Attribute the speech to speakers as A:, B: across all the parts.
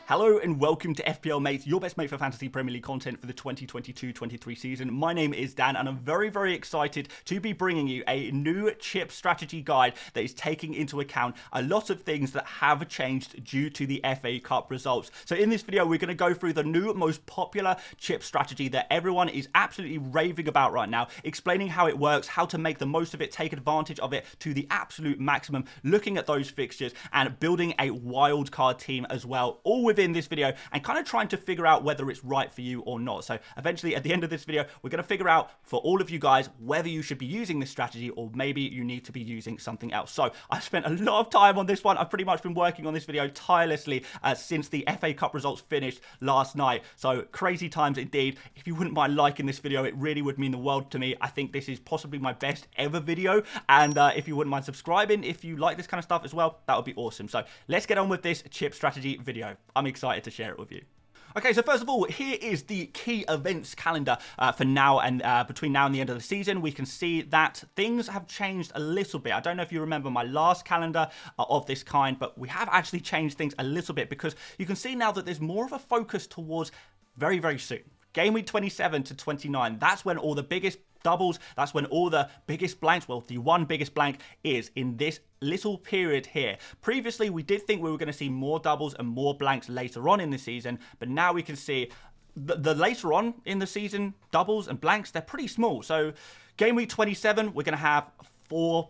A: Hello and welcome to FPL Mate, your best mate for fantasy Premier League content for the 2022-23 season. My name is Dan and I'm very, very excited to be bringing you a new chip strategy guide that is taking into account a lot of things that have changed due to the FA Cup results. So in this video, we're going to go through the new most popular chip strategy that everyone is absolutely raving about right now, explaining how it works, how to make the most of it, take advantage of it to the absolute maximum, looking at those fixtures and building a wildcard team as well, all within this video and kind of trying to figure out whether it's right for you or not. So eventually at the end of this video, we're going to figure out for all of you guys whether you should be using this strategy or maybe you need to be using something else. So I've spent a lot of time on this one. I've pretty much been working on this video tirelessly since the FA Cup results finished last night. So crazy times indeed. If you wouldn't mind liking this video, it really would mean the world to me. I think this is possibly my best ever video. And if you wouldn't mind subscribing, if you like this kind of stuff as well, that would be awesome. So let's get on with this chip strategy video. I'm excited to share it with you. Okay, so first of all, here is the key events calendar for now and between now and the end of the season. We can see that things have changed a little bit. I don't know if you remember my last calendar of this kind, but we have actually changed things a little bit because you can see now that there's more of a focus towards very, very soon. Game week 27 to 29, that's when all the biggest doubles, that's when all the biggest blanks, well, the one biggest blank is in this little period here. Previously, we did think we were going to see more doubles and more blanks later on in the season, but now we can see the later on in the season, doubles and blanks, they're pretty small. So game week 27, we're going to have 4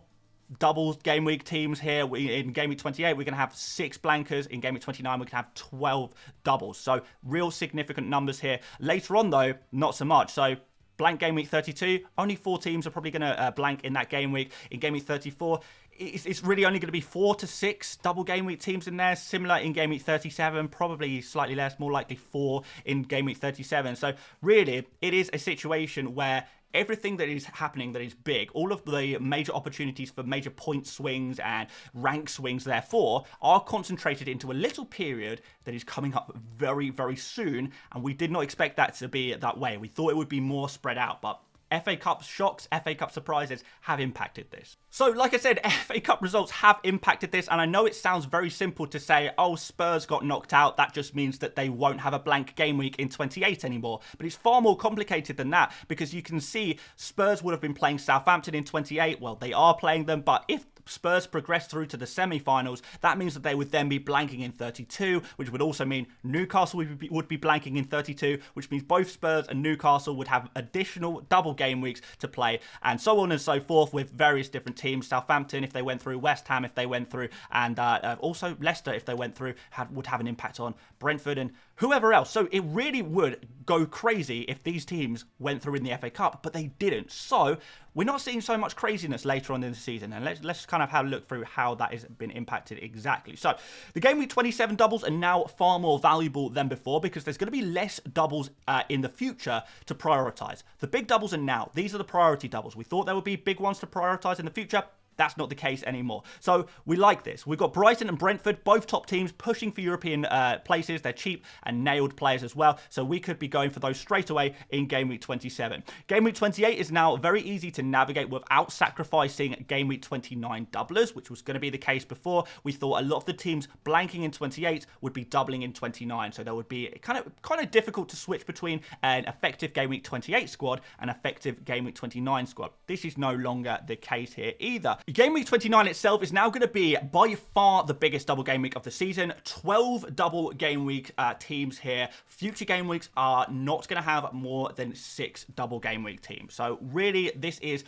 A: doubles game week teams here. In game week 28, we're going to have 6 blankers. In game week 29, we can have 12 doubles. So real significant numbers here. Later on, though, not so much. So blank game week 32, only 4 teams are probably going to blank in that game week. In game week 34, it's really only going to be 4 to 6 double game week teams in there. Similar in game week 37, probably slightly less, more likely 4 in game week 37. So really, it is a situation where everything that is happening that is big, all of the major opportunities for major point swings and rank swings, therefore, are concentrated into a little period that is coming up very, very soon. And we did not expect that to be that way. We thought it would be more spread out, but FA Cup shocks, FA Cup surprises have impacted this. So, like I said, FA Cup results have impacted this, and I know it sounds very simple to say, oh, Spurs got knocked out, that just means that they won't have a blank game week in 28 anymore. But it's far more complicated than that, because you can see Spurs would have been playing Southampton in 28. Well, they are playing them, but if Spurs progress through to the semi-finals, that means that they would then be blanking in 32, which would also mean Newcastle would be blanking in 32, which means both Spurs and Newcastle would have additional double game weeks to play, and so on and so forth with various different teams. Southampton, if they went through, West Ham, if they went through, and also Leicester, if they went through, would have an impact on Brentford and whoever else. So it really would go crazy if these teams went through in the FA Cup, but they didn't. So we're not seeing so much craziness later on in the season, and let's kind of have a look through how that has been impacted exactly. So the game week 27 doubles are now far more valuable than before because there's going to be less doubles in the future to prioritize. The big doubles are now. These are the priority doubles. We thought there would be big ones to prioritize in the future. That's not the case anymore. So we like this. We've got Brighton and Brentford, both top teams pushing for European places. They're cheap and nailed players as well. So we could be going for those straight away in game week 27. Game week 28 is now very easy to navigate without sacrificing game week 29 doublers, which was going to be the case before. We thought a lot of the teams blanking in 28 would be doubling in 29. So there would be kind of difficult to switch between an effective game week 28 squad and effective game week 29 squad. This is no longer the case here either. Game week 29 itself is now going to be by far the biggest double game week of the season. 12 double game week teams here. Future game weeks are not going to have more than 6 double game week teams. So really, this is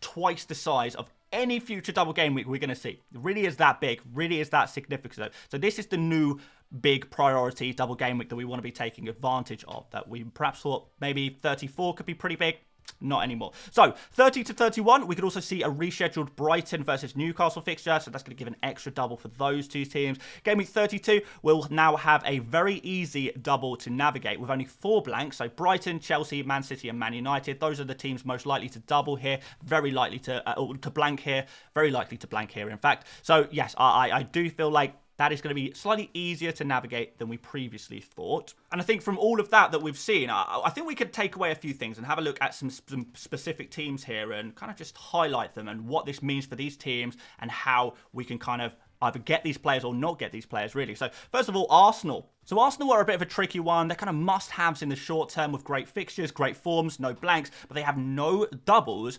A: twice the size of any future double game week we're going to see. It really is that big, really is that significant. So this is the new big priority double game week that we want to be taking advantage of, that we perhaps thought maybe 34 could be pretty big. Not anymore. So 30 to 31, we could also see a rescheduled Brighton versus Newcastle fixture, so that's going to give an extra double for those two teams. Game week 32 will now have a very easy double to navigate with only 4 blanks. So Brighton, Chelsea, Man City and Man United, those are the teams most likely to double here, very likely to blank here, very likely to blank here in fact. So yes, I do feel like that is going to be slightly easier to navigate than we previously thought. And I think from all of that we've seen, I think we could take away a few things and have a look at some specific teams here and kind of just highlight them and what this means for these teams and how we can kind of either get these players or not get these players, really. So first of all, Arsenal. So Arsenal are a bit of a tricky one. They're kind of must-haves in the short term with great fixtures, great forms, no blanks, but they have no doubles.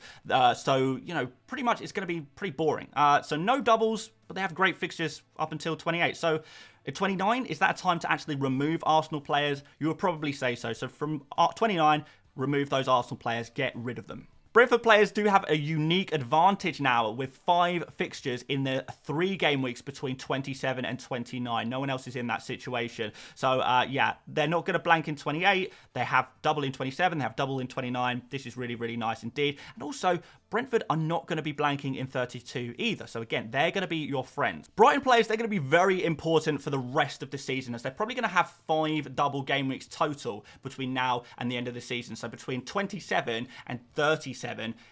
A: So, you know, pretty much it's going to be pretty boring. So no doubles, but they have great fixtures up until 28. So at 29, is that a time to actually remove Arsenal players? You would probably say so. So from 29, remove those Arsenal players, get rid of them. Brentford players do have a unique advantage now with 5 fixtures in the 3 game weeks between 27 and 29. No one else is in that situation. So, yeah, they're not going to blank in 28. They have double in 27. They have double in 29. This is really, really nice indeed. And also, Brentford are not going to be blanking in 32 either. So again, they're going to be your friends. Brighton players, they're going to be very important for the rest of the season as they're probably going to have 5 double game weeks total between now and the end of the season. So between 27 and 37,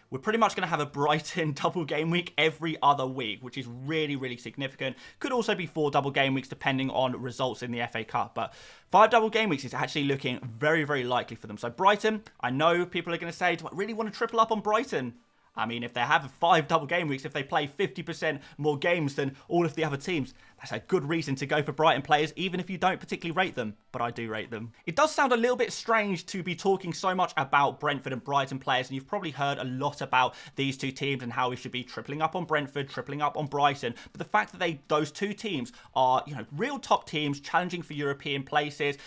A: we're pretty much going to have a Brighton double game week every other week, which is really, really significant. Could also be 4 double game weeks depending on results in the FA Cup. But 5 double game weeks is actually looking very, very likely for them. So Brighton, I know people are going to say, do I really want to triple up on Brighton? I mean, if they have 5 double game weeks, if they play 50% more games than all of the other teams, that's a good reason to go for Brighton players, even if you don't particularly rate them. But I do rate them. It does sound a little bit strange to be talking so much about Brentford and Brighton players, and you've probably heard a lot about these two teams and how we should be tripling up on Brentford, tripling up on Brighton. But the fact that those two teams are, you know, real top teams, challenging for European places.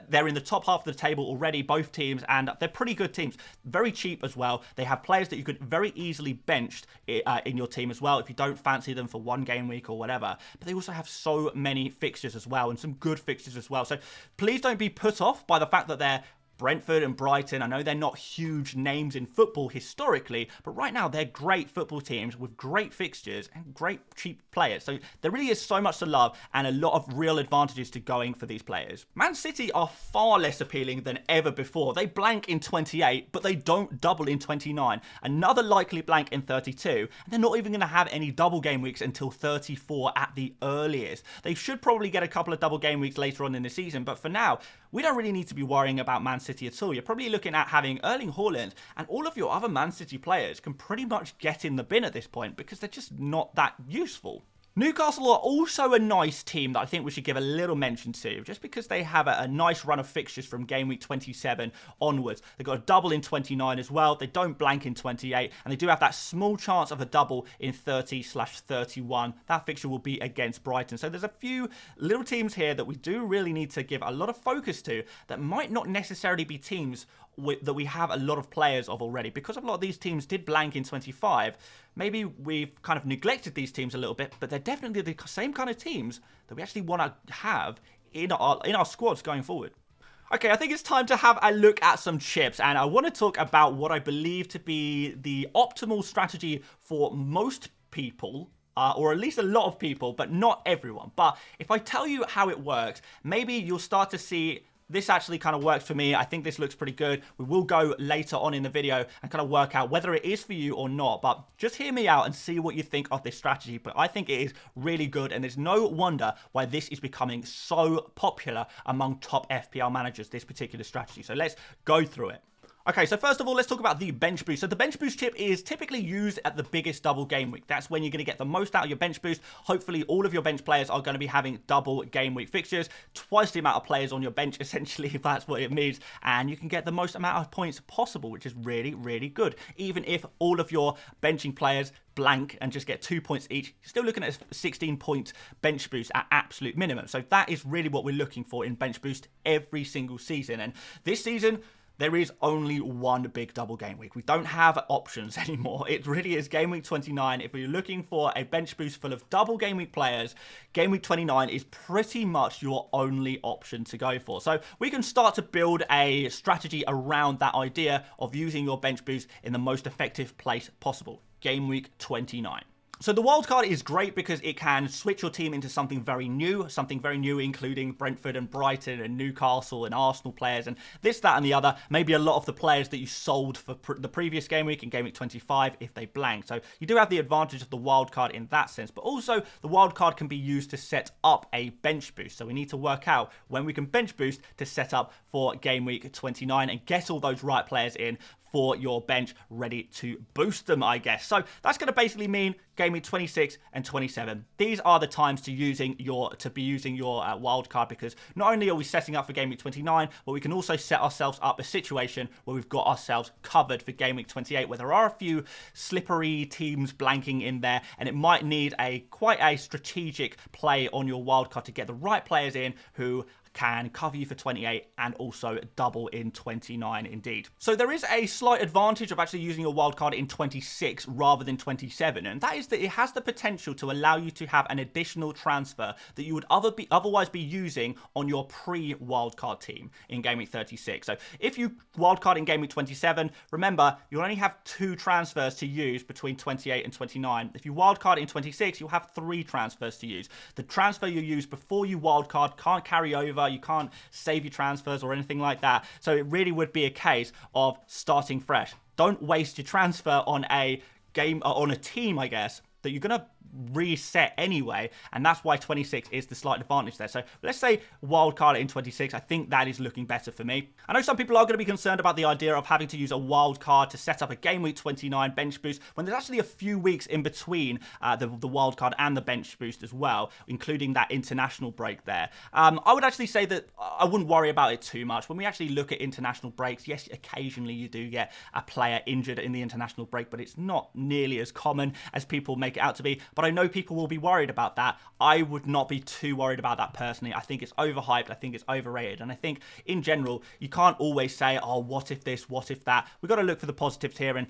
A: They're in the top half of the table already, both teams, and they're pretty good teams. Very cheap as well. They have players that you could very easily bench in your team as well if you don't fancy them for 1 game week or whatever. But they also have so many fixtures as well and some good fixtures as well. So please don't be put off by the fact that they're Brentford and Brighton. I know they're not huge names in football historically, but right now they're great football teams with great fixtures and great cheap players. So there really is so much to love and a lot of real advantages to going for these players. Man City are far less appealing than ever before. They blank in 28, but they don't double in 29. Another likely blank in 32, and they're not even going to have any double game weeks until 34 at the earliest. They should probably get a couple of double game weeks later on in the season, but for now, we don't really need to be worrying about Man City at all. You're probably looking at having Erling Haaland, and all of your other Man City players can pretty much get in the bin at this point because they're just not that useful. Newcastle are also a nice team that I think we should give a little mention to, just because they have a nice run of fixtures from game week 27 onwards. They've got a double in 29 as well. They don't blank in 28, and they do have that small chance of a double in 30/31. That fixture will be against Brighton. So there's a few little teams here that we do really need to give a lot of focus to that might not necessarily be teams that we have a lot of players of already. Because a lot of these teams did blank in 25, maybe we've kind of neglected these teams a little bit, but they're definitely the same kind of teams that we actually want to have in our squads going forward. Okay, I think it's time to have a look at some chips, and I want to talk about what I believe to be the optimal strategy for most people, or at least a lot of people, but not everyone. But if I tell you how it works, maybe you'll start to see this actually kind of works for me. I think this looks pretty good. We will go later on in the video and kind of work out whether it is for you or not. But just hear me out and see what you think of this strategy. But I think it is really good, and there's no wonder why this is becoming so popular among top FPL managers, this particular strategy. So let's go through it. Okay, so first of all, let's talk about the bench boost. So the bench boost chip is typically used at the biggest double game week. That's when you're going to get the most out of your bench boost. Hopefully, all of your bench players are going to be having double game week fixtures, twice the amount of players on your bench, essentially, if that's what it means. And you can get the most amount of points possible, which is really, really good. Even if all of your benching players blank and just get 2 points each, you're still looking at a 16-point bench boost at absolute minimum. So that is really what we're looking for in bench boost every single season. And this season, there is only one big double game week. We don't have options anymore. It really is game week 29. If you're looking for a bench boost full of double game week players, game week 29 is pretty much your only option to go for. So we can start to build a strategy around that idea of using your bench boost in the most effective place possible. Game week 29. So the wildcard is great because it can switch your team into something very new, including Brentford and Brighton and Newcastle and Arsenal players and this, that and the other. Maybe a lot of the players that you sold for the previous game week in game week 25 if they blank. So you do have the advantage of the wildcard in that sense, but also the wildcard can be used to set up a bench boost. So we need to work out when we can bench boost to set up for game week 29 and get all those right players in for your bench ready to boost them, I guess. So that's going to basically mean game week 26 and 27. These are the times to be using your wild card, because not only are we setting up for game week 29, but we can also set ourselves up a situation where we've got ourselves covered for game week 28, where there are a few slippery teams blanking in there, and it might need quite a strategic play on your wild card to get the right players in who can cover you for 28 and also double in 29 indeed. So there is a slight advantage of actually using your wildcard in 26 rather than 27, and that is that it has the potential to allow you to have an additional transfer that you would otherwise be using on your pre-wildcard team in game week 36. So if you wildcard in game week 27, remember, you'll only have 2 transfers to use between 28 and 29. If you wildcard in 26, you'll have 3 transfers to use. The transfer you use before you wildcard can't carry over. You can't save your transfers or anything like that. So it really would be a case of starting fresh. Don't waste your transfer on a team, I guess, that you're going to reset anyway, and that's why 26 is the slight advantage there. So let's say wildcard in 26. I think that is looking better for me. I know some people are going to be concerned about the idea of having to use a wildcard to set up a game week 29 bench boost when there's actually a few weeks in between the wildcard and the bench boost as well, including that international break there. I would actually say that I wouldn't worry about it too much. When we actually look at international breaks, yes, occasionally you do get a player injured in the international break, but it's not nearly as common as people make it out to be. But I know people will be worried about that. I would not be too worried about that personally. I think it's overhyped. I think it's overrated. And I think in general, you can't always say, oh, what if this, what if that? We've got to look for the positives here, and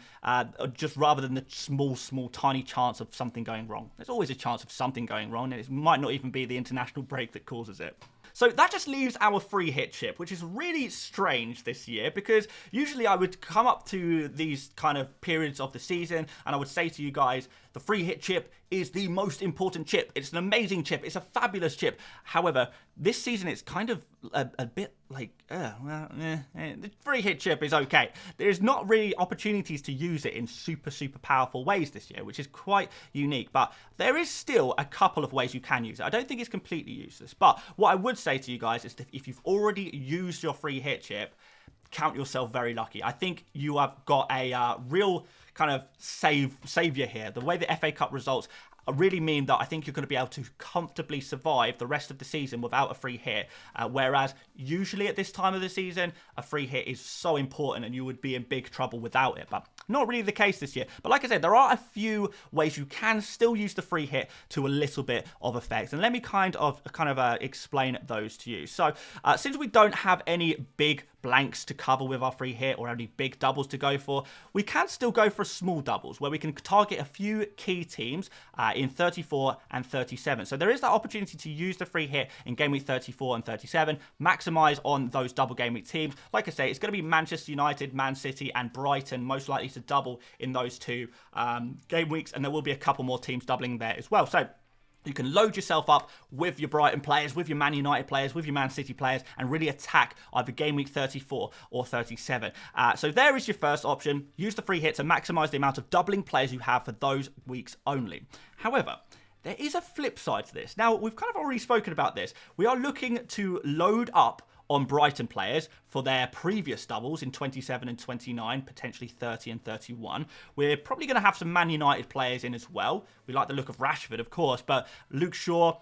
A: just rather than the small, tiny chance of something going wrong. There's always a chance of something going wrong, and it might not even be the international break that causes it. So that just leaves our free hit chip, which is really strange this year, because usually I would come up to these kind of periods of the season and I would say to you guys, the free hit chip is the most important chip. It's an amazing chip. It's a fabulous chip. However, this season it's kind of a bit like, the free hit chip is okay. There's not really opportunities to use it in super powerful ways this year, which is quite unique. But there is still a couple of ways you can use it. I don't think it's completely useless. But what I would say to you guys is that if you've already used your free hit chip, count yourself very lucky. I think you have got a real kind of savior here. The way the FA Cup results really mean that I think you're going to be able to comfortably survive the rest of the season without a free hit, whereas usually at this time of the season a free hit is so important and you would be in big trouble without it. But not really the case this year. But like I said, there are a few ways you can still use the free hit to a little bit of effect, and let me kind of explain those to you. So since we don't have any big blanks to cover with our free hit or any big doubles to go for, we can still go for small doubles where we can target a few key teams in 34 and 37. So there is that opportunity to use the free hit in game week 34 and 37, maximize on those double game week teams. Like I say, it's going to be Manchester United, Man City and Brighton most likely to double in those 2 game weeks, and there will be a couple more teams doubling there as well. So you can load yourself up with your Brighton players, with your Man United players, with your Man City players, and really attack either game week 34 or 37. So there is your first option. Use the free hit to maximize the amount of doubling players you have for those weeks only. However, there is a flip side to this. Now, we've kind of already spoken about this. We are looking to load up on Brighton players for their previous doubles in 27 and 29, potentially 30 and 31. We're probably going to have some Man United players in as well. We like the look of Rashford, of course, but Luke Shaw,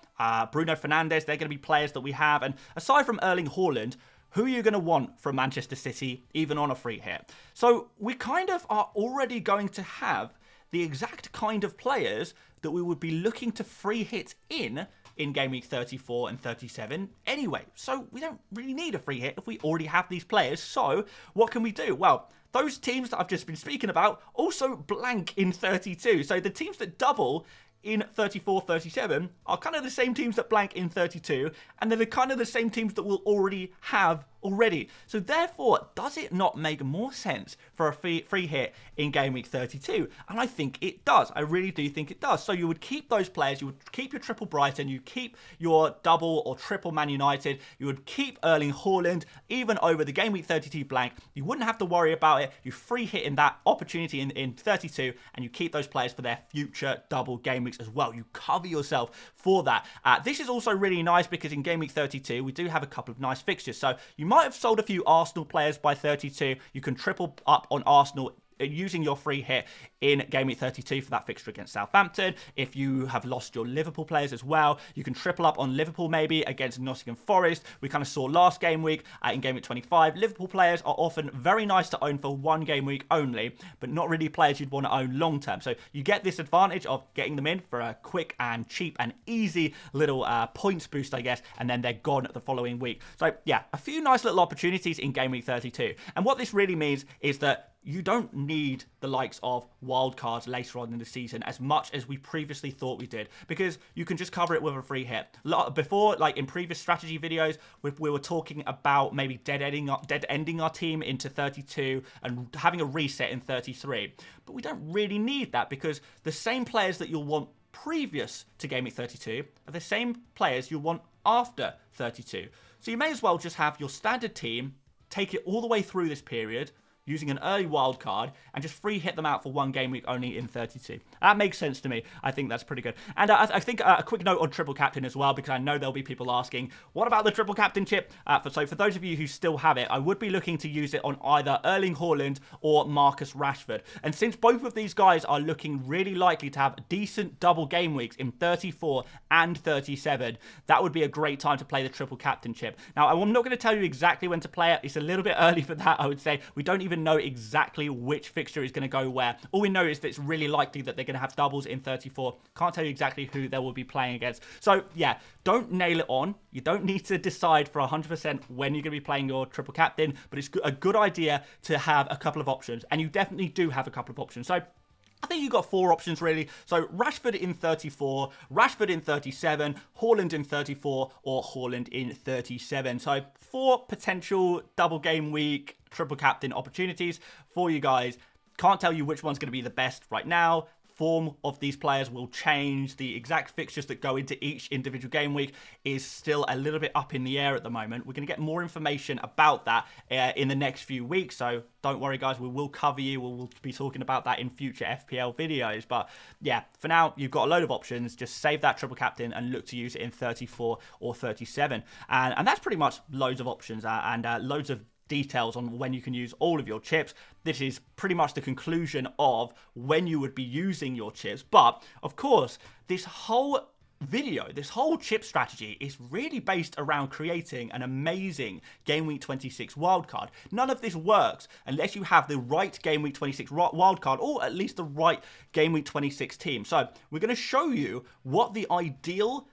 A: Bruno Fernandes, they're going to be players that we have. And aside from Erling Haaland, who are you going to want from Manchester City, even on a free hit? So we kind of are already going to have the exact kind of players that we would be looking to free hit in game week 34 and 37 anyway. So we don't really need a free hit if we already have these players. So what can we do? Well, those teams that I've just been speaking about also blank in 32. So the teams that double in 34, 37 are kind of the same teams that blank in 32, and they're kind of the same teams that will already have already. So therefore, does it not make more sense for a free hit in game week 32? And I think it does. I really do think it does. So you would keep those players, you would keep your triple Brighton, you keep your double or triple Man United, you would keep Erling Haaland, even over the game week 32 blank. You wouldn't have to worry about it. You free hit in that opportunity in 32, and you keep those players for their future double game weeks as well. You cover yourself for that. This is also really nice because in game week 32, we do have a couple of nice fixtures. So you might have sold a few Arsenal players by 32. You can triple up on Arsenal using your free hit in game week 32 for that fixture against Southampton. If you have lost your Liverpool players as well, you can triple up on Liverpool maybe against Nottingham Forest. We kind of saw last game week in game week 25. Liverpool players are often very nice to own for one game week only, but not really players you'd want to own long term. So you get this advantage of getting them in for a quick and cheap and easy little points boost, I guess, and then they're gone the following week. So yeah, a few nice little opportunities in game week 32. And what this really means is that you don't need the likes of wildcards later on in the season as much as we previously thought we did, because you can just cover it with a free hit. Before, like in previous strategy videos, we were talking about maybe dead ending our team into 32 and having a reset in 33. But we don't really need that, because the same players that you'll want previous to game week 32 are the same players you'll want after 32. So you may as well just have your standard team, take it all the way through this period, using an early wild card, and just free hit them out for one game week only in 32. That makes sense to me. I think that's pretty good. And I think a quick note on triple captain as well, because I know there'll be people asking, what about the triple captain chip? So for those of you who still have it, I would be looking to use it on either Erling Haaland or Marcus Rashford. And since both of these guys are looking really likely to have decent double game weeks in 34 and 37, that would be a great time to play the triple captain chip. Now, I'm not going to tell you exactly when to play it. It's a little bit early for that, I would say. We don't even know exactly which fixture is going to go where. All we know is that it's really likely that they're going to have doubles in 34. Can't tell you exactly who they will be playing against. So yeah, don't nail it on. You don't need to decide for 100% when you're going to be playing your triple captain, but it's a good idea to have a couple of options, and you definitely do have a couple of options. So I think you've got 4 options, really. So Rashford in 34, Rashford in 37, Haaland in 34, or Haaland in 37. So 4 potential double game week triple captain opportunities for you guys. Can't tell you which one's going to be the best right now. Form of these players will change. The exact fixtures that go into each individual game week is still a little bit up in the air at the moment. We're going to get more information about that in the next few weeks, so don't worry guys, we will cover you. We'll be talking about that in future FPL videos. But yeah, for now, you've got a load of options. Just save that triple captain and look to use it in 34 or 37. And that's pretty much loads of options and loads of details on when you can use all of your chips. This is pretty much the conclusion of when you would be using your chips. But of course, this whole video, this whole chip strategy is really based around creating an amazing Game Week 26 wildcard. None of this works unless you have the right Game Week 26 wildcard, or at least the right Game Week 26 team. So we're going to show you what the ideal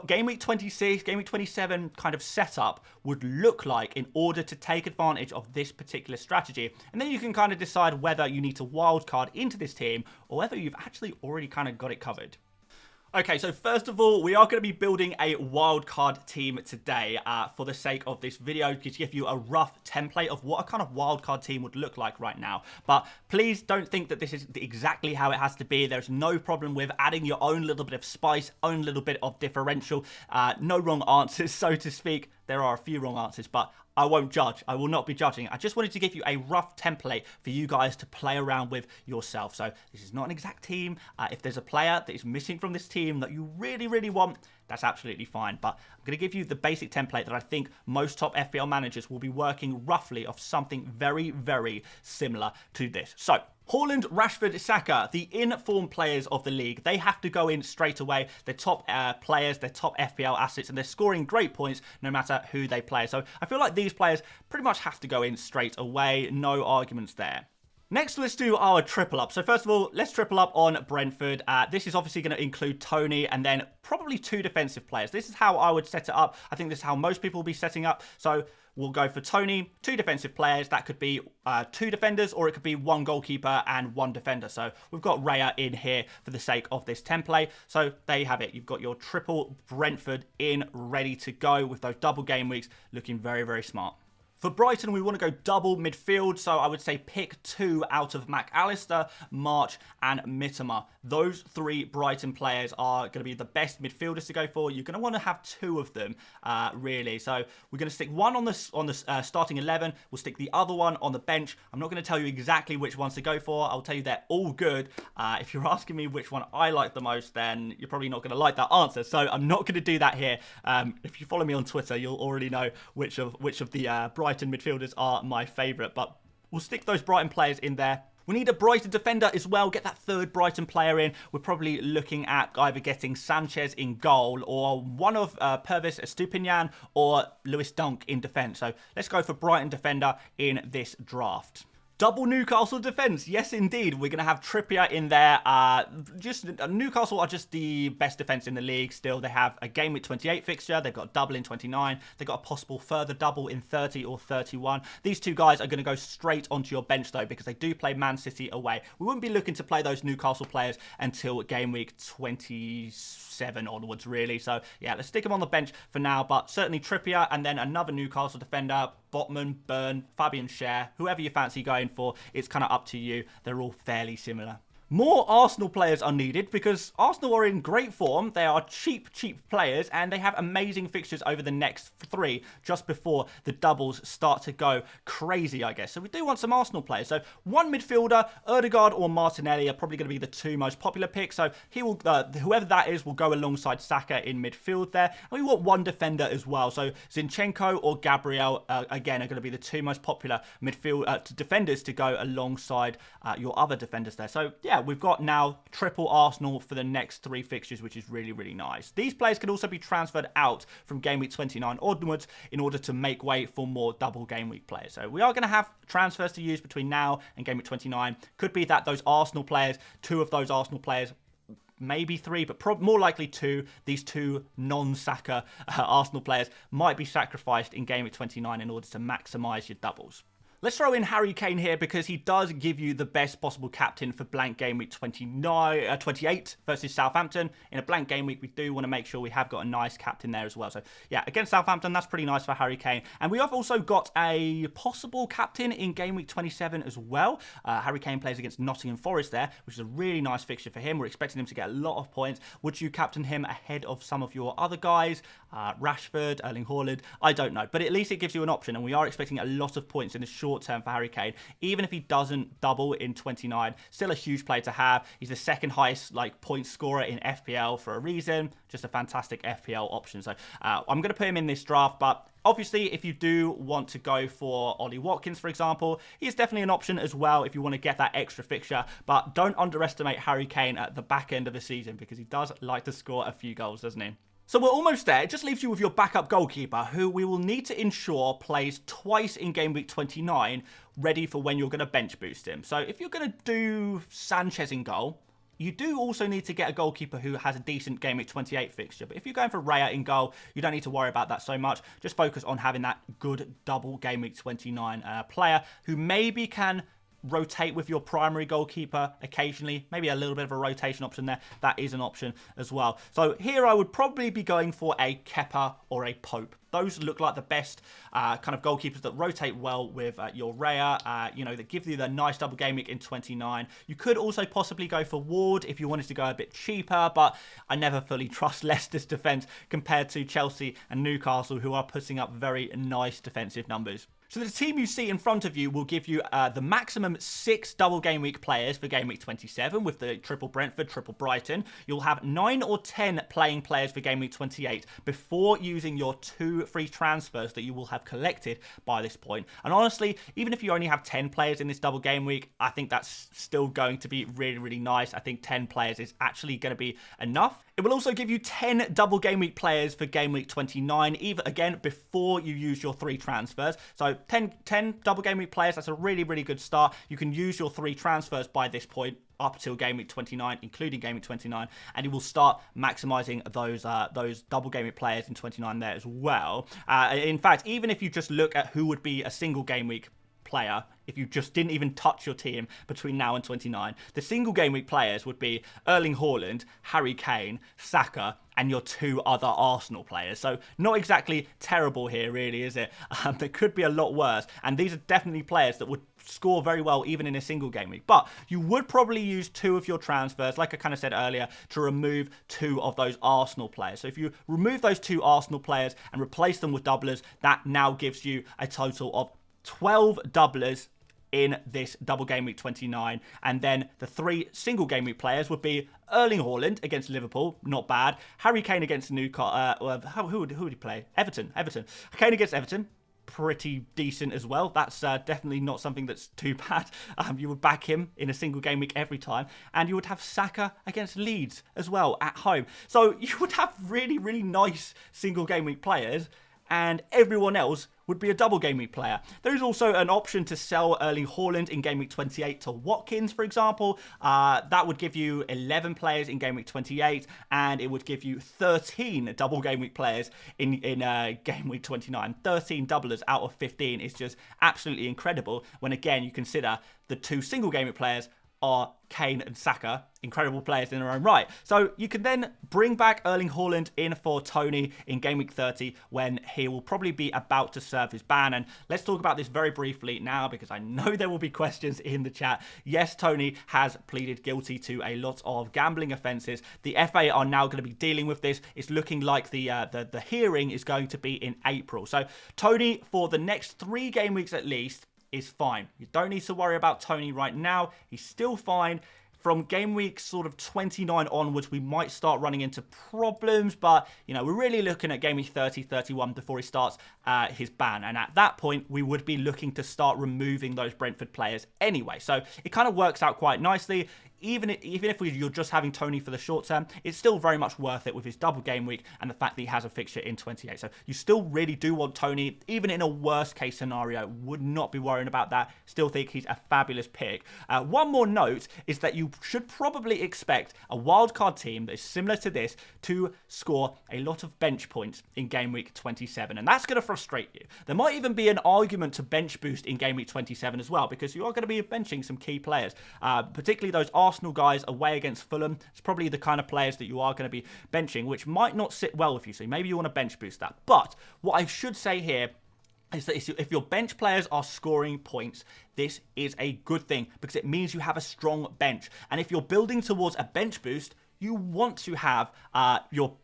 A: Game Week 26, Game Week 27 kind of setup would look like in order to take advantage of this particular strategy. And then you can kind of decide whether you need to wildcard into this team or whether you've actually already kind of got it covered. Okay, so first of all, we are going to be building a wildcard team today for the sake of this video, to give you a rough template of what a kind of wildcard team would look like right now. But please don't think that this is exactly how it has to be. There's no problem with adding your own little bit of spice, own little bit of differential. No wrong answers, so to speak. There are a few wrong answers, but I won't judge. I will not be judging. I just wanted to give you a rough template for you guys to play around with yourself. So this is not an exact team. If there's a player that is missing from this team that you really, really want, that's absolutely fine. But I'm going to give you the basic template that I think most top FPL managers will be working roughly off something very, very similar to this. So Haaland, Rashford, Saka, the in-form players of the league, they have to go in straight away. They're top players, they're top FPL assets, and they're scoring great points no matter who they play. So I feel like these players pretty much have to go in straight away. No arguments there. Next, let's do our triple up. So first of all, let's triple up on Brentford. This is obviously going to include Tony and then probably 2 defensive players. This is how I would set it up. I think this is how most people will be setting up. So we'll go for Tony, 2 defensive players. That could be 2 defenders, or it could be 1 goalkeeper and 1 defender. So we've got Raya in here for the sake of this template. So there you have it. You've got your triple Brentford in, ready to go with those double game weeks, looking very, very smart. For Brighton, we want to go double midfield, so I would say pick 2 out of McAllister, March, and Mitoma. Those 3 Brighton players are going to be the best midfielders to go for. You're going to want to have 2 of them, really. So we're going to stick one on the starting 11. We'll stick the other one on the bench. I'm not going to tell you exactly which ones to go for. I'll tell you they're all good. If you're asking me which one I like the most, then you're probably not going to like that answer. So I'm not going to do that here. If you follow me on Twitter, you'll already know which of the Brighton midfielders are my favourite, but we'll stick those Brighton players in there. We need a Brighton defender as well. Get that 3rd Brighton player in. We're probably looking at either getting Sanchez in goal or one of Pervis Estupinian or Lewis Dunk in defence. So let's go for Brighton defender in this draft. Double Newcastle defence. Yes, indeed. We're going to have Trippier in there. Newcastle are just the best defence in the league still. They have a game week 28 fixture. They've got a double in 29. They've got a possible further double in 30 or 31. These 2 guys are going to go straight onto your bench, though, because they do play Man City away. We wouldn't be looking to play those Newcastle players until game week 27 onwards, really. So, yeah, let's stick them on the bench for now. But certainly Trippier and then another Newcastle defender, Botman, Burn, Fabian Schär, whoever you fancy going for, it's kind of up to you. They're all fairly similar. More Arsenal players are needed because Arsenal are in great form. They are cheap players and they have amazing fixtures over the next 3 just before the doubles start to go crazy, I guess. So we do want some Arsenal players. So one midfielder, Ødegaard or Martinelli are probably going to be the 2 most popular picks. So he will, whoever that is, will go alongside Saka in midfield there. And we want one defender as well. So Zinchenko or Gabriel, again, are going to be the 2 most popular midfield defenders to go alongside your other defenders there. So yeah, we've got now triple Arsenal for the next 3 fixtures, which is really, really nice. These players can also be transferred out from game week 29 onwards in order to make way for more double game week players. So we are going to have transfers to use between now and game week 29. Could be that those Arsenal players, 2 of those Arsenal players, maybe 3, but more likely 2. These 2 non-Saka Arsenal players might be sacrificed in game week 29 in order to maximise your doubles. Let's throw in Harry Kane here because he does give you the best possible captain for blank game week 28 versus Southampton. In a blank game week, we do want to make sure we have got a nice captain there as well. So yeah, against Southampton, that's pretty nice for Harry Kane. And we have also got a possible captain in game week 27 as well. Harry Kane plays against Nottingham Forest there, which is a really nice fixture for him. We're expecting him to get a lot of points. Would you captain him ahead of some of your other guys? Rashford, Erling Haaland? I don't know. But at least it gives you an option. And we are expecting a lot of points in the short term for Harry Kane. Even if he doesn't double in 29, still a huge player to have. He's the 2nd highest point scorer in FPL for a reason. Just a fantastic FPL option. So I'm going to put him in this draft, but obviously, if you do want to go for Ollie Watkins, for example, he is definitely an option as well if you want to get that extra fixture. But don't underestimate Harry Kane at the back end of the season because he does like to score a few goals, doesn't he? So we're almost there. It just leaves you with your backup goalkeeper, who we will need to ensure plays twice in game week 29, ready for when you're going to bench boost him. So if you're going to do Sanchez in goal, you do also need to get a goalkeeper who has a decent game week 28 fixture. But if you're going for Raya in goal, you don't need to worry about that so much. Just focus on having that good double game week 29 player who maybe can rotate with your primary goalkeeper occasionally. Maybe a little bit of a rotation option there. That is an option as well. So here I would probably be going for a Kepa or a Pope. Those look like the best kind of goalkeepers that rotate well with your Raya, that give you the nice double game week in 29. You could also possibly go for Ward if you wanted to go a bit cheaper, but I never fully trust Leicester's defence compared to Chelsea and Newcastle, who are putting up very nice defensive numbers. So the team you see in front of you will give you the maximum 6 double game week players for game week 27 with the triple Brentford, triple Brighton. You'll have 9 or 10 playing players for game week 28 before using your 2 free transfers that you will have collected by this point. And honestly, even if you only have 10 players in this double game week, I think that's still going to be really, really nice. I think 10 players is actually going to be enough. It will also give you 10 double game week players for game week 29, even again before you use your 3 transfers. So 10 double game week players, that's a really, really good start. You can use your 3 transfers by this point up until game week 29, including game week 29, and you will start maximizing those double game week players in 29 there as well. In fact, even if you just look at who would be a single game week player if you just didn't even touch your team between now and 29. The single game week players would be Erling Haaland, Harry Kane, Saka, and your 2 other Arsenal players. So not exactly terrible here, really, is it? There could be a lot worse. And these are definitely players that would score very well even in a single game week. But you would probably use 2 of your transfers, like I kind of said earlier, to remove 2 of those Arsenal players. So if you remove those 2 Arsenal players and replace them with doublers, that now gives you a total of 12 doublers in this double game week 29. And then the 3 single game week players would be Erling Haaland against Liverpool, not bad. Harry Kane against Newcastle. Who would he play? Everton. Kane against Everton, pretty decent as well. That's definitely not something that's too bad. You would back him in a single game week every time. And you would have Saka against Leeds as well at home. So you would have really, really nice single game week players, and everyone else would be a double game week player. There is also an option to sell Erling Haaland in game week 28 to Watkins, for example. That would give you 11 players in game week 28, and it would give you 13 double game week players in game week 29. 13 doublers out of 15 is just absolutely incredible when, again, you consider the 2 single game week players are Kane and Saka, incredible players in their own right. So you can then bring back Erling Haaland in for Tony in game week 30 when he will probably be about to serve his ban. And let's talk about this very briefly now, because I know there will be questions in the chat. Yes, Tony has pleaded guilty to a lot of gambling offences. The FA are now going to be dealing with this. It's looking like the hearing is going to be in April. So Tony, for the next 3 game weeks at least, is fine. You don't need to worry about Tony right now. He's still fine. From game week sort of 29 onwards, we might start running into problems, but, you know, we're really looking at game week 30, 31 before he starts his ban. And at that point, we would be looking to start removing those Brentford players anyway. So it kind of works out quite nicely. Even if you're just having Tony for the short term, it's still very much worth it with his double game week and the fact that he has a fixture in 28. So you still really do want Tony, even in a worst case scenario. Would not be worrying about that. Still think he's a fabulous pick. One more note is that you should probably expect a wildcard team that is similar to this to score a lot of bench points in game week 27. And that's going to frustrate you. There might even be an argument to bench boost in game week 27 as well, because you are going to be benching some key players, particularly those Arsenal guys away against Fulham. It's probably the kind of players that you are going to be benching, which might not sit well with you. So maybe you want to bench boost that. But what I should say here is that if your bench players are scoring points, this is a good thing because it means you have a strong bench. And if you're building towards a bench boost, you want to have your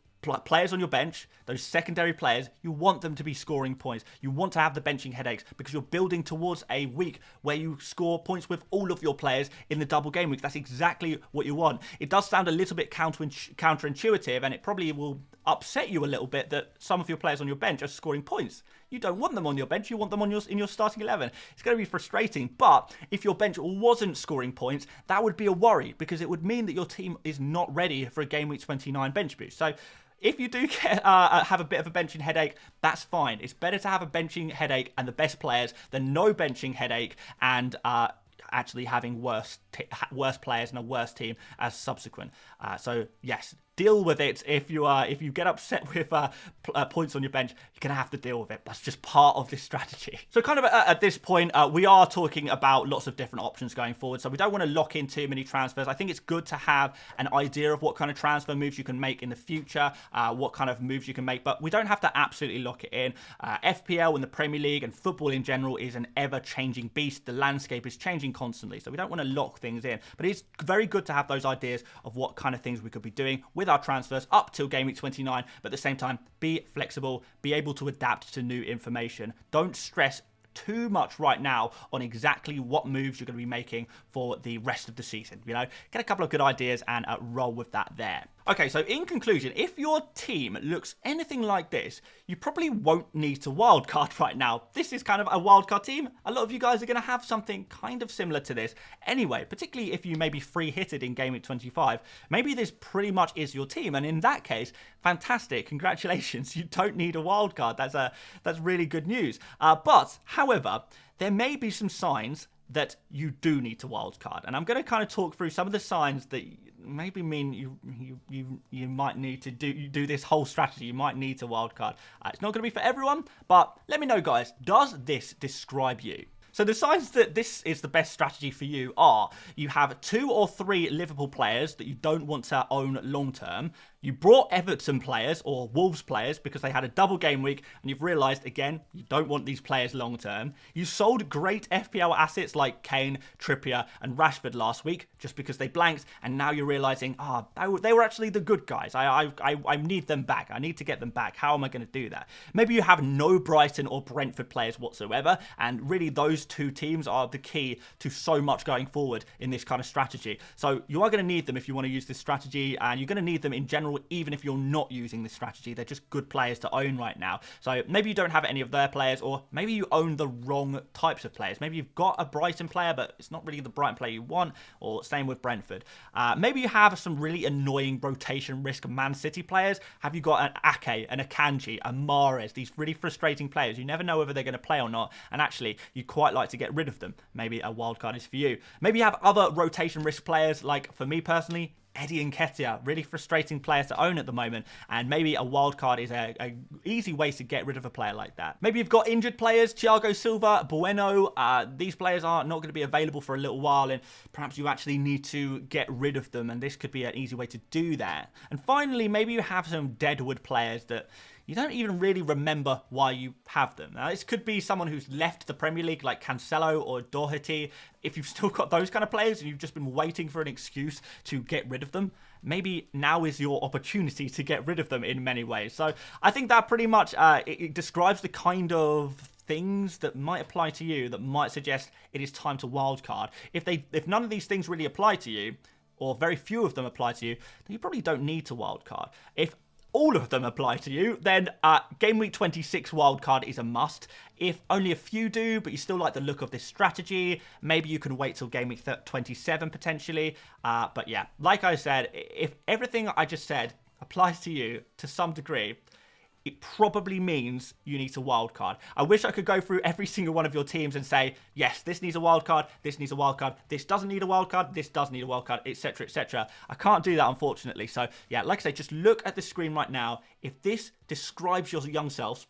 A: players on your bench, those secondary players, you want them to be scoring points. You want to have the benching headaches because you're building towards a week where you score points with all of your players in the double game week. That's exactly what you want. It does sound a little bit counterintuitive, and it probably will upset you a little bit that some of your players on your bench are scoring points. You don't want them on your bench, you want them on in your starting 11. It's going to be frustrating, but if your bench wasn't scoring points, that would be a worry because it would mean that your team is not ready for a game week 29 bench boost. So if you do have a bit of a benching headache, that's fine. It's better to have a benching headache and the best players than no benching headache and actually having worse players and a worse team as subsequent. So yes, deal with it. If you get upset with points on your bench, you're going to have to deal with it. That's just part of this strategy. So kind of at this point, we are talking about lots of different options going forward. So we don't want to lock in too many transfers. I think it's good to have an idea of what kind of transfer moves you can make in the future, what kind of moves you can make, but we don't have to absolutely lock it in. FPL and the Premier League and football in general is an ever-changing beast. The landscape is changing constantly, so we don't want to lock things in. But it's very good to have those ideas of what kind of things we could be doing with our transfers up till game week 29, but at the same time, be flexible, be able to adapt to new information. Don't stress too much right now on exactly what moves you're going to be making for the rest of the season. You know, get a couple of good ideas and roll with that there. Okay, so in conclusion, if your team looks anything like this, you probably won't need to wildcard right now. This is kind of a wildcard team. A lot of you guys are going to have something kind of similar to this anyway, particularly if you maybe free-hitted in game week 25. Maybe this pretty much is your team, and in that case, fantastic. Congratulations, you don't need a wildcard. That's really good news. But, however, there may be some signs that you do need to wildcard, and I'm going to kind of talk through some of the signs that maybe mean you might need to do this whole strategy. You might need to wildcard. It's not going to be for everyone, but let me know, guys. Does this describe you? So the signs that this is the best strategy for you are you have 2 or 3 Liverpool players that you don't want to own long term. You brought Everton players or Wolves players because they had a double game week and you've realised, again, you don't want these players long term. You sold great FPL assets like Kane, Trippier and Rashford last week just because they blanked, and now you're realising, they were actually the good guys. I need them back. I need to get them back. How am I going to do that? Maybe you have no Brighton or Brentford players whatsoever, and really those 2 teams are the key to so much going forward in this kind of strategy. So you are going to need them if you want to use this strategy, and you're going to need them in general even if you're not using this strategy. They're just good players to own right now. So maybe you don't have any of their players, or maybe you own the wrong types of players. Maybe you've got a Brighton player, but it's not really the Brighton player you want, or same with Brentford. Maybe you have some really annoying rotation risk Man City players. Have you got an Ake, an Akanji, a Mahrez, these really frustrating players? You never know whether they're going to play or not, and actually you quite like to get rid of them. Maybe a wildcard is for you. Maybe you have other rotation risk players, like for me personally, Eddie Nketiah, really frustrating player to own at the moment, and maybe a wildcard is a easy way to get rid of a player like that. Maybe you've got injured players, Thiago Silva, Bueno. These players are not going to be available for a little while, and perhaps you actually need to get rid of them, and this could be an easy way to do that. And finally, maybe you have some deadwood players that you don't even really remember why you have them. Now, this could be someone who's left the Premier League, like Cancelo or Doherty. If you've still got those kind of players and you've just been waiting for an excuse to get rid of them, maybe now is your opportunity to get rid of them in many ways. So I think that pretty much it describes the kind of things that might apply to you, that might suggest it is time to wildcard. If none of these things really apply to you, or very few of them apply to you, then you probably don't need to wildcard. If all of them apply to you, then Gameweek26 Wildcard is a must. If only a few do, but you still like the look of this strategy, maybe you can wait till Gameweek27 potentially. But yeah, like I said, if everything I just said applies to you to some degree, it probably means you need to wildcard. I wish I could go through every single one of your teams and say, yes, this needs a wildcard, this needs a wildcard, this doesn't need a wildcard, this does need a wildcard, etc., etc. I can't do that, unfortunately. So yeah, like I say, just look at the screen right now. If this describes your young selves,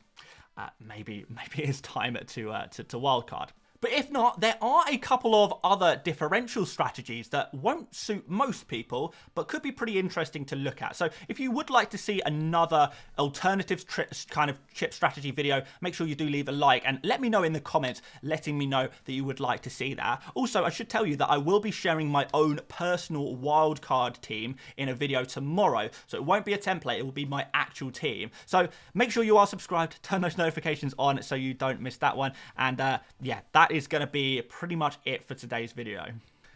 A: maybe it's time to wildcard. But if not, there are a couple of other differential strategies that won't suit most people, but could be pretty interesting to look at. So if you would like to see another alternatives kind of chip strategy video, make sure you do leave a like and let me know in the comments, letting me know that you would like to see that. Also, I should tell you that I will be sharing my own personal wildcard team in a video tomorrow. So it won't be a template, it will be my actual team. So make sure you are subscribed, turn those notifications on so you don't miss that one. And yeah, that is going to be pretty much it for today's video.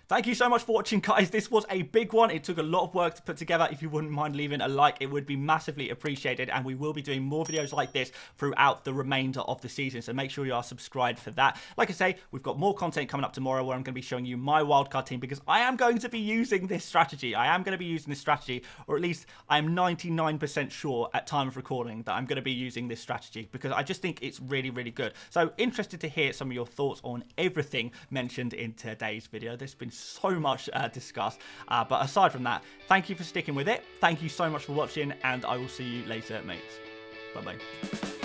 A: Thank you so much for watching, guys. This was a big one. It took a lot of work to put together. If you wouldn't mind leaving a like, it would be massively appreciated. And we will be doing more videos like this throughout the remainder of the season. So make sure you are subscribed for that. Like I say, we've got more content coming up tomorrow where I'm going to be showing you my wildcard team, because I am going to be using this strategy. I am going to be using this strategy, or at least I am 99% sure at time of recording that I'm going to be using this strategy, because I just think it's really, really good. So interested to hear some of your thoughts on everything mentioned in today's video. There's been so much discussed, but aside from that, thank you for sticking with it. Thank you so much for watching, and I will see you later, mates. Bye bye.